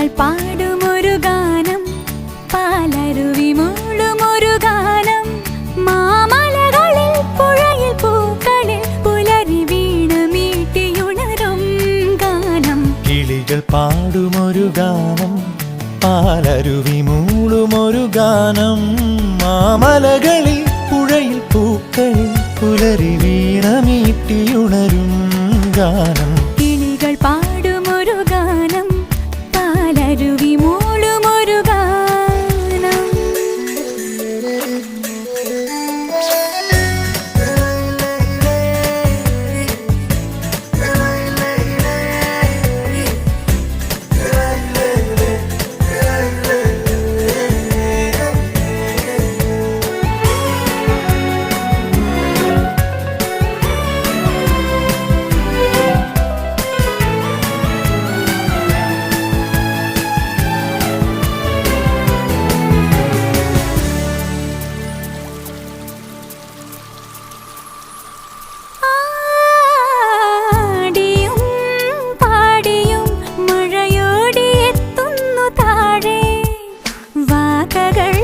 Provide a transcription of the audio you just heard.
കിളികൾ പാടുമൊരു ഗാനം, പാലരുവി മൂളുമൊരു ഗാനം, മാമലകളിൽ പുഴയിൽ പൂക്കളിൽ പുലരി വീണ മീട്ടിയുണരും ഗാനം. കിളികൾ പാടുമൊരു ഗാനം, പാലരുവി മൂളുമൊരു ഗാനം, മാമലകളിൽ പുഴയിൽ പൂക്കളിൽ പുലരി വീണ മീട്ടിയുണരും ഗാനം. കിളികൾ പാടുമൊരു ഗാനം, പാലരുവി മൂളുമൊരു ഗാനം. വാക്കകൾ